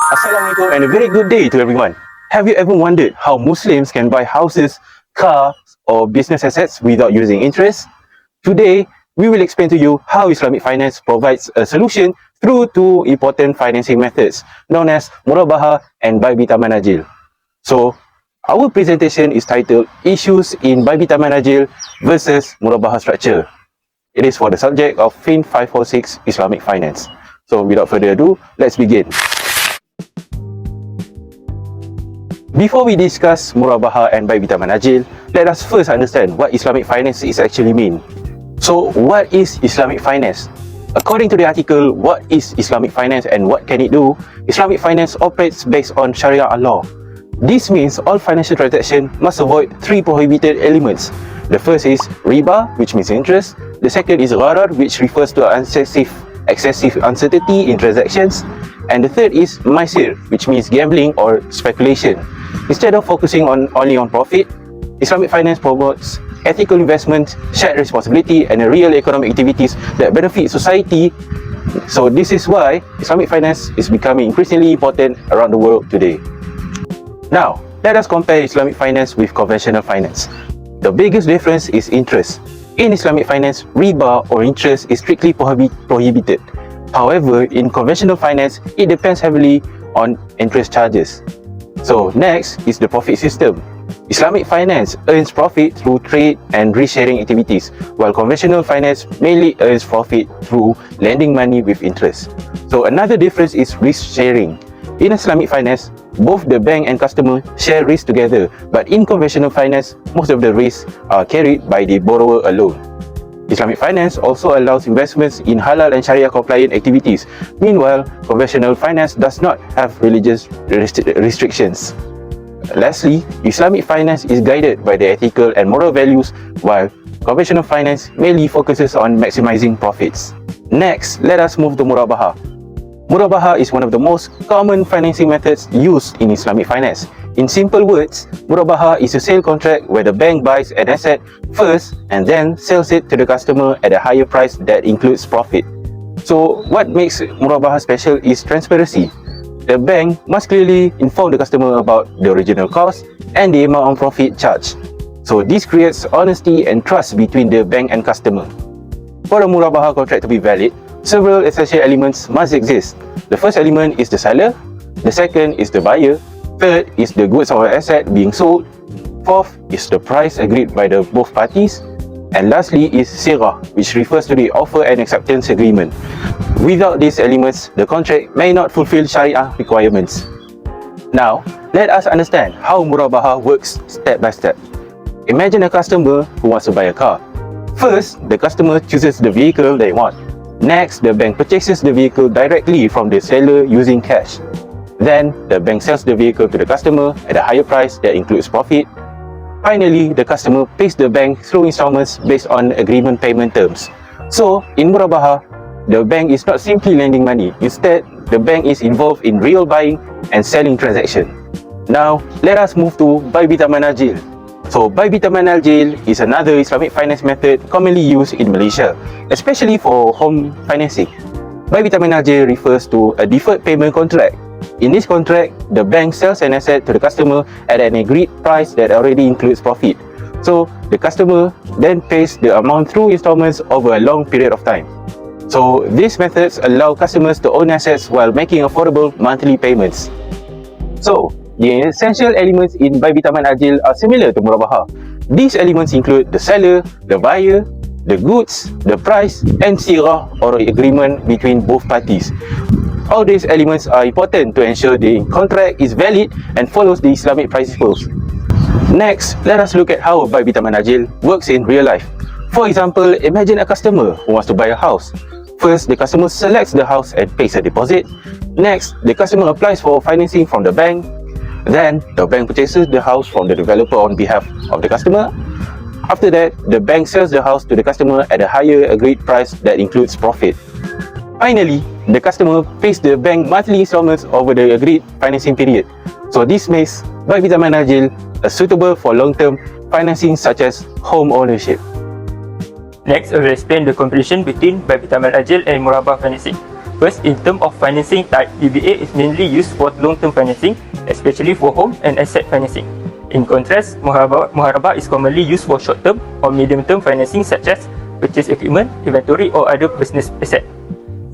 Assalamualaikum and a very good day to everyone. Have you ever wondered how Muslims can buy houses, cars or business assets without using interest? Today, we will explain to you how Islamic finance provides a solution through two important financing methods known as Murabahah and Bai-Bithaman Ajil. So, our presentation is titled Issues in Bai-Bithaman Ajil versus Murabahah Structure. It is for the subject of FIN546 Islamic Finance. So, without further ado, let's begin. Before we discuss Murabahah and Bai-Bithaman Ajil, let us first understand what Islamic finance is actually mean. So, what is Islamic finance? According to the article, what is Islamic finance and what can it do? Islamic finance operates based on Sharia law. This means all financial transactions must avoid three prohibited elements. The first is riba, which means interest. The second is gharar, which refers to excessive uncertainty in transactions. And the third is maisir, which means gambling or speculation. Instead of focusing only on profit, Islamic finance promotes ethical investment, shared responsibility, and real economic activities that benefit society. So this is why Islamic finance is becoming increasingly important around the world today. Now, let us compare Islamic finance with conventional finance. The biggest difference is interest. In Islamic finance, riba or interest is strictly prohibited. However, in conventional finance, it depends heavily on interest charges. So next is the profit system. Islamic finance earns profit through trade and risk-sharing activities, while conventional finance mainly earns profit through lending money with interest. So another difference is risk-sharing. In Islamic finance, both the bank and customer share risk together, but in conventional finance, most of the risks are carried by the borrower alone. Islamic finance also allows investments in halal and Sharia compliant activities. Meanwhile, conventional finance does not have religious restrictions. Lastly, Islamic finance is guided by the ethical and moral values, while conventional finance mainly focuses on maximizing profits. Next, let us move to Murabahah. Murabahah is one of the most common financing methods used in Islamic finance. In simple words, Murabahah is a sale contract where the bank buys an asset first and then sells it to the customer at a higher price that includes profit. So, what makes Murabahah special is transparency. The bank must clearly inform the customer about the original cost and the amount of profit charged. So, this creates honesty and trust between the bank and customer. For a Murabahah contract to be valid, several essential elements must exist. The first element is the seller, the second is the buyer, third is the goods or asset being sold, fourth is the price agreed by the both parties, and lastly is sirah, which refers to the offer and acceptance agreement. Without these elements, the contract may not fulfill Sharia requirements. Now, let us understand how Murabahah works step by step. Imagine a customer who wants to buy a car. First, the customer chooses the vehicle they want. Next, the bank purchases the vehicle directly from the seller using cash. Then, the bank sells the vehicle to the customer at a higher price that includes profit. Finally, the customer pays the bank through installments based on agreement payment terms. So, in Murabahah, the bank is not simply lending money. Instead, the bank is involved in real buying and selling transaction. Now, let us move to Bai-Bithaman Ajil. So, Bai-Bithaman Ajil is another Islamic finance method commonly used in Malaysia, especially for home financing. Bai-Bithaman Ajil refers to a deferred payment contract. In this contract, the bank sells an asset to the customer at an agreed price that already includes profit. So, the customer then pays the amount through installments over a long period of time. So, these methods allow customers to own assets while making affordable monthly payments. So, the essential elements in Bai-Bithaman Ajil are similar to Murabahah. These elements include the seller, the buyer, the goods, the price, and sirah or agreement between both parties. All these elements are important to ensure the contract is valid and follows the Islamic principles. Next, let us look at how Bai-Bithaman Ajil works in real life. For example, imagine a customer who wants to buy a house. First, the customer selects the house and pays a deposit. Next, the customer applies for financing from the bank. Then, the bank purchases the house from the developer on behalf of the customer. After that, the bank sells the house to the customer at a higher agreed price that includes profit. Finally, the customer pays the bank monthly installments over the agreed financing period. So this makes Bai-Bithaman Ajil suitable for long-term financing such as home ownership. Next, I will explain the comparison between Bai-Bithaman Ajil and Murabahah financing. First, in terms of financing type, BBA is mainly used for long-term financing, especially for home and asset financing. In contrast, Murabahah is commonly used for short-term or medium-term financing such as purchase equipment, inventory or other business asset.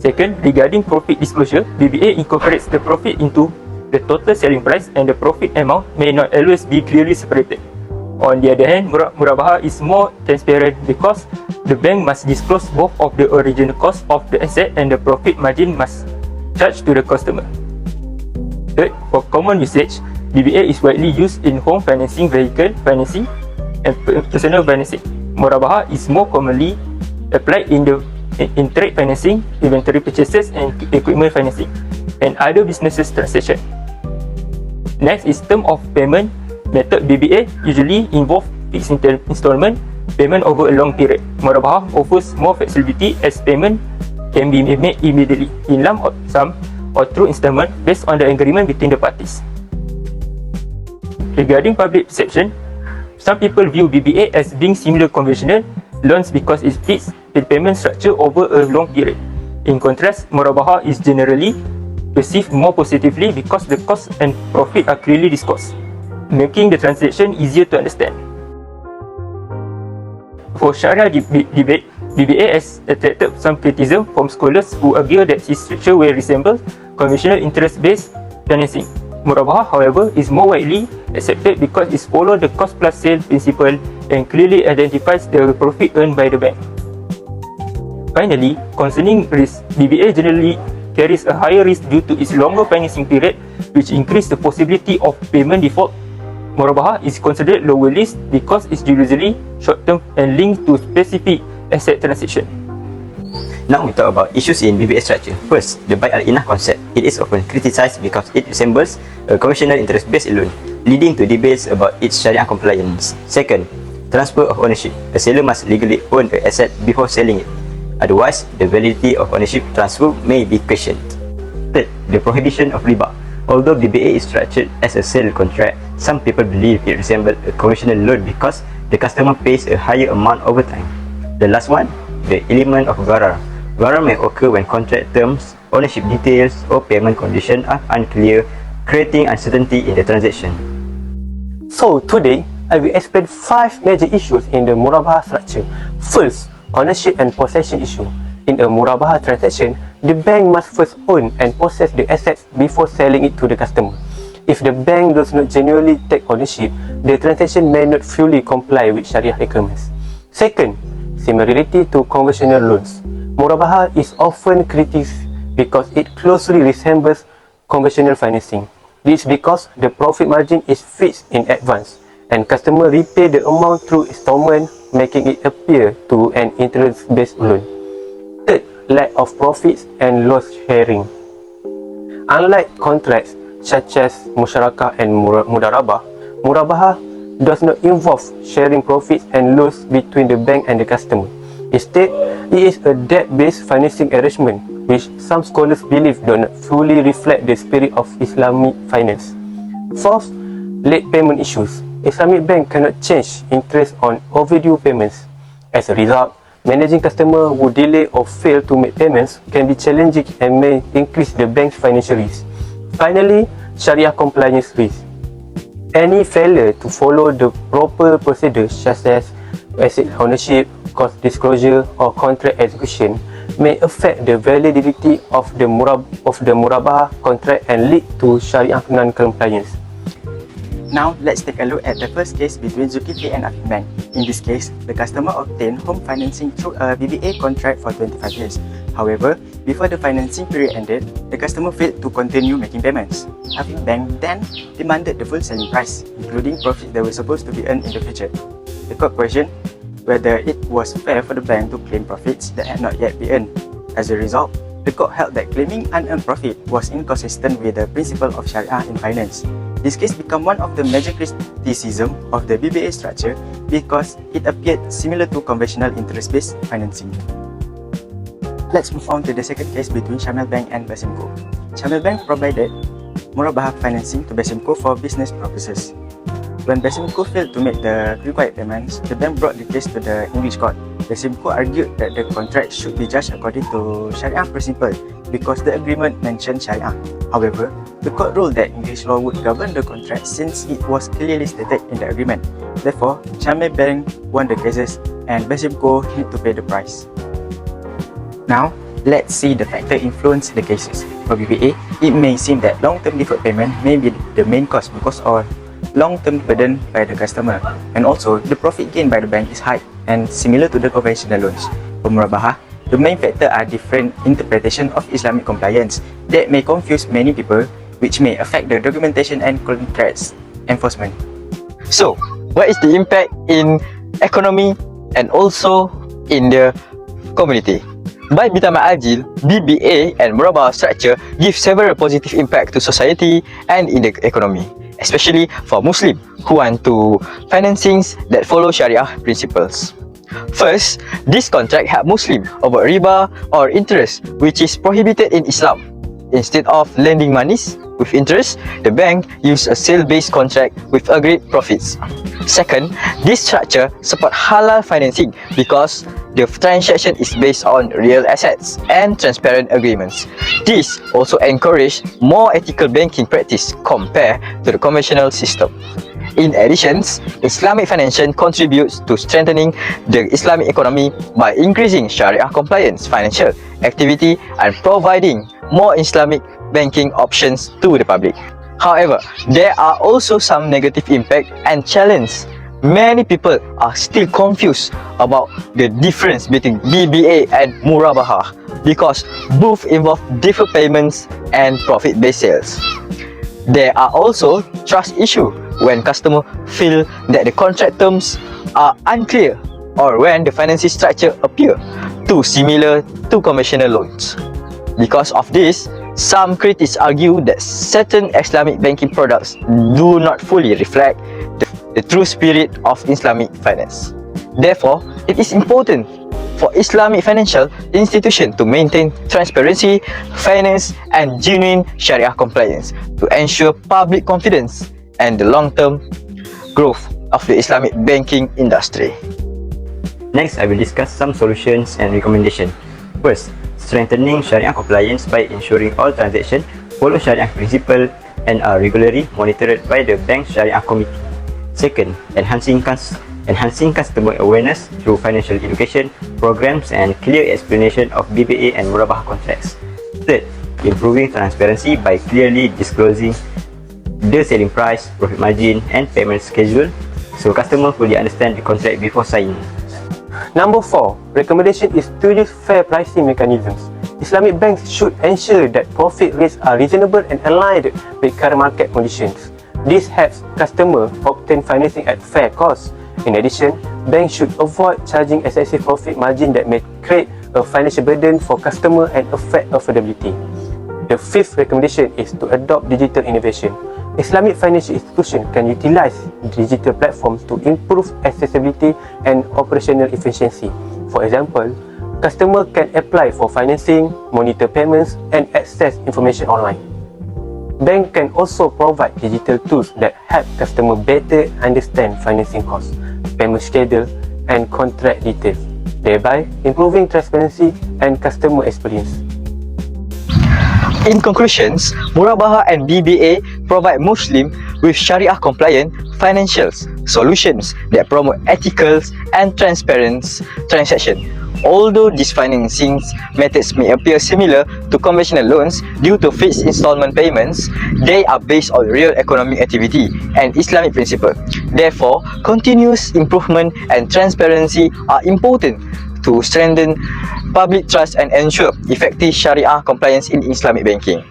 Second, regarding profit disclosure, BBA incorporates the profit into the total selling price and the profit amount may not always be clearly separated. On the other hand, Murabahah is more transparent because the bank must disclose both of the original cost of the asset and the profit margin must charge to the customer. Third, for common usage, BBA is widely used in home financing, vehicle financing and personal financing. Murabahah is more commonly applied in trade financing, inventory purchases and equipment financing, and other businesses transaction. Next is term of payment method. BBA usually involve fixed installment payment over a long period. Murabahah offers more flexibility as payment can be made immediately in lump sum or through installment based on the agreement between the parties. Regarding public perception, some people view BBA as being similar to conventional loans because it fits the payment structure over a long period. In contrast, Murabahah is generally perceived more positively because the cost and profit are clearly discussed, making the transaction easier to understand. For Sharia debate, BBA has attracted some criticism from scholars who argue that its structure will resemble conventional interest-based financing. Murabahah, however, is more widely accepted because it follows the cost plus sale principle and clearly identifies the profit earned by the bank. Finally, concerning risk, BBA generally carries a higher risk due to its longer financing period, which increases the possibility of payment default. Murabahah is considered lower risk because it's usually short-term and linked to specific asset transaction. Now we talk about issues in BBA structure. First, the Bai-Bithaman concept. It is often criticized because it resembles a conventional interest-based loan, leading to debates about its Sharia compliance. Second, transfer of ownership. A seller must legally own an asset before selling it. Otherwise, the validity of ownership transfer may be questioned. Third, the prohibition of riba. Although BBA is structured as a sale contract, some people believe it resembles a conventional loan because the customer pays a higher amount over time. The last one, the element of gharar. Gharar may occur when contract terms, ownership details or payment conditions are unclear, creating uncertainty in the transaction. So today, I will explain 5 major issues in the Murabahah structure. First, ownership and possession issue. In a Murabahah transaction, the bank must first own and possess the assets before selling it to the customer. If the bank does not genuinely take ownership, the transaction may not fully comply with Sharia requirements. Second, similarity to conventional loans. Murabahah is often criticized because it closely resembles conventional financing. This is because the profit margin is fixed in advance and customers repay the amount through installment, making it appear to an interest-based loan. Third, lack of profits and loss sharing. Unlike contracts such as musyarakah and mudarabah, Murabahah does not involve sharing profits and loss between the bank and the customer. Instead, it is a debt-based financing arrangement, which some scholars believe do not fully reflect the spirit of Islamic finance. Fourth, late payment issues. Islamic bank cannot change interest on overdue payments. As a result, managing customers who delay or fail to make payments can be challenging and may increase the bank's financial risk. Finally, Sharia compliance risk. Any failure to follow the proper procedures such as asset ownership, cost disclosure or contract execution may affect the validity of the Murabahah contract and lead to Sharia non-compliance. Now, let's take a look at the first case between Zulkifli and Afin Bank. In this case, the customer obtained home financing through a BBA contract for 25 years. However, before the financing period ended, the customer failed to continue making payments. Afin Bank then demanded the full selling price, including profits that were supposed to be earned in the future. The court questioned whether it was fair for the bank to claim profits that had not yet been earned. As a result, the court held that claiming unearned profit was inconsistent with the principle of Sharia in finance. This case became one of the major criticisms of the BBA structure because it appeared similar to conventional interest-based financing. Let's move on to the second case between Shamil Bank and Basimco. Shamil Bank provided Murabahah financing to Basimco for business purposes. When Basimco failed to make the required payments, the bank brought the case to the English court. Basimco argued that the contract should be judged according to Sharia principle because the agreement mentioned Sharia. However, the court ruled that English law would govern the contract since it was clearly stated in the agreement. Therefore, Chamay Bank won the cases and Besimco need to pay the price. Now, let's see the factor influence the cases. For BBA, it may seem that long-term deferred payment may be the main cause because of long-term burden by the customer, and also the profit gained by the bank is high and similar to the conventional loans. For Murabahah, the main factor are different interpretation of Islamic compliance that may confuse many people, which may affect the documentation and contracts enforcement. So, what is the impact in economy and also in the community? Bai-Bithaman Ajil, BBA and Murabahah structure give several positive impact to society and in the economy, especially for Muslims who want to financings that follow Sharia principles. First, this contract help Muslim avoid riba or interest, which is prohibited in Islam. Instead of lending monies with interest, the bank use a sale-based contract with agreed profits. Second, this structure support halal financing because the transaction is based on real assets and transparent agreements. This also encourage more ethical banking practice compared to the conventional system. In addition, Islamic financing contributes to strengthening the Islamic economy by increasing Sharia compliance financial activity and providing more Islamic banking options to the public. However, there are also some negative impact and challenge. Many people are still confused about the difference between BBA and Murabahah because both involve deferred payments and profit-based sales. There are also trust issues when customers feel that the contract terms are unclear or when the financing structure appear too similar to conventional loans. Because of this, some critics argue that certain Islamic banking products do not fully reflect the true spirit of Islamic finance. Therefore, it is important for Islamic financial institutions to maintain transparency, fairness and genuine Sharia compliance to ensure public confidence and the long-term growth of the Islamic banking industry. Next, I will discuss some solutions and recommendations. First, strengthening Sharia compliance by ensuring all transactions follow Sharia principles and are regularly monitored by the Bank Sharia Committee. Second, enhancing customer awareness through financial education programs and clear explanation of BBA and Murabahah contracts. Third, improving transparency by clearly disclosing the selling price, profit margin and payment schedule so customers fully understand the contract before signing. Number 4, recommendation is to use fair pricing mechanisms. Islamic banks should ensure that profit rates are reasonable and aligned with current market conditions. This helps customers obtain financing at fair cost. In addition, banks should avoid charging excessive profit margin that may create a financial burden for customers and affect affordability. The fifth recommendation is to adopt digital innovation. Islamic financial institutions can utilize digital platforms to improve accessibility and operational efficiency. For example, customers can apply for financing, monitor payments, and access information online. Banks can also provide digital tools that help customers better understand financing costs, payment schedule, and contract details, thereby improving transparency and customer experience. In conclusions, Murabahah and BBA provide Muslims with Sharia-compliant financial solutions that promote ethical and transparent transactions. Although these financing methods may appear similar to conventional loans due to fixed installment payments, they are based on real economic activity and Islamic principles. Therefore, continuous improvement and transparency are important to strengthen public trust and ensure effective Sharia compliance in Islamic banking.